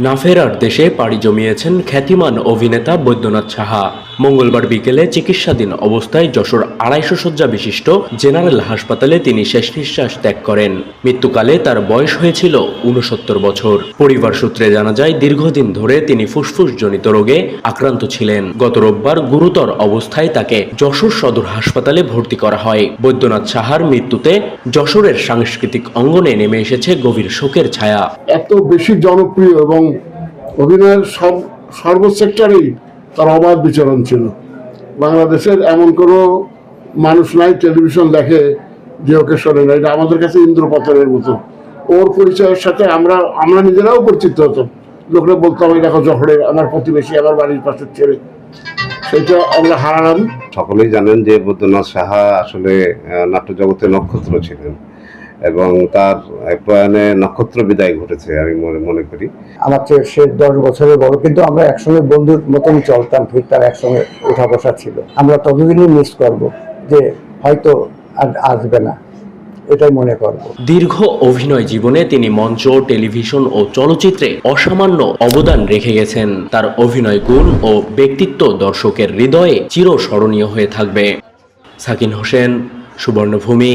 না ফেরার দেশে পাড়ি জমিয়েছেন খ্যাতিমান অভিনেতা বৈদ্যনাথ সাহা। মঙ্গলবার বিকেলে চিকিৎসাধীন অবস্থায় যশোর ২৫০ শয্যা বিশিষ্ট জেনারেল হাসপাতালে তিনি শেষ নিঃশ্বাস ত্যাগ করেন। মৃত্যুকালে তার বয়স হয়েছিল ৬৯ বছর। পরিবার সূত্রে জানা যায়, দীর্ঘদিন ধরে তিনি ফুসফুসজনিত রোগে আক্রান্ত ছিলেন। গত রোববার গুরুতর অবস্থায় তাকে যশোর সদর হাসপাতালে ভর্তি করা হয়। বৈদ্যনাথ সাহার মৃত্যুতে যশোরের সাংস্কৃতিক অঙ্গনে নেমে এসেছে গভীর শোকের ছায়া। এত বেশি জনপ্রিয় এবং অভিনয়ের সর্বসেক্টরেই তার অবাধ বিচরণ ছিল। বাংলাদেশের এমন কোনো মানুষ নাই টেলিভিশন দেখে যে ওকে শোনে না। এটা আমাদের কাছে ইন্দ্রপতনের মতো। ওর পরিচয়ের সাথে আমরা নিজেরাও পরিচিত হতাম। লোকরা বলতাম, এই দেখো যশোরের আমার প্রতিবেশী, আমার বাড়ির পাশের ছেলে। সেটা আমরা হারালাম। সকলেই জানেন যে বৈদ্যনাথ সাহা আসলে নাট্য জগতে নক্ষত্র ছিলেন এবং তার প্রয়াণে নক্ষত্র বিদায় ঘটেছে আমি মনে করি। আমার চেয়ে সে 10 বছরের বড়, কিন্তু আমরা একসঙ্গে বন্ধুর মতন চলতাম, ফিরতাম, একসঙ্গে উঠা বসা ছিল। আমরা ততদিনই মিস করব যে হয়তো আর আসবে না, এটাই মনে করব। দীর্ঘ অভিনয় জীবনে তিনি মঞ্চ, টেলিভিশন ও চলচ্চিত্রে অসামান্য অবদান রেখে গেছেন। তার অভিনয় গুণ ও ব্যক্তিত্ব দর্শকের হৃদয়ে চিরস্মরণীয় হয়ে থাকবে। সাকিন হোসেন, সুবর্ণভূমি,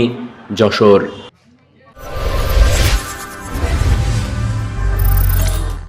যশোর।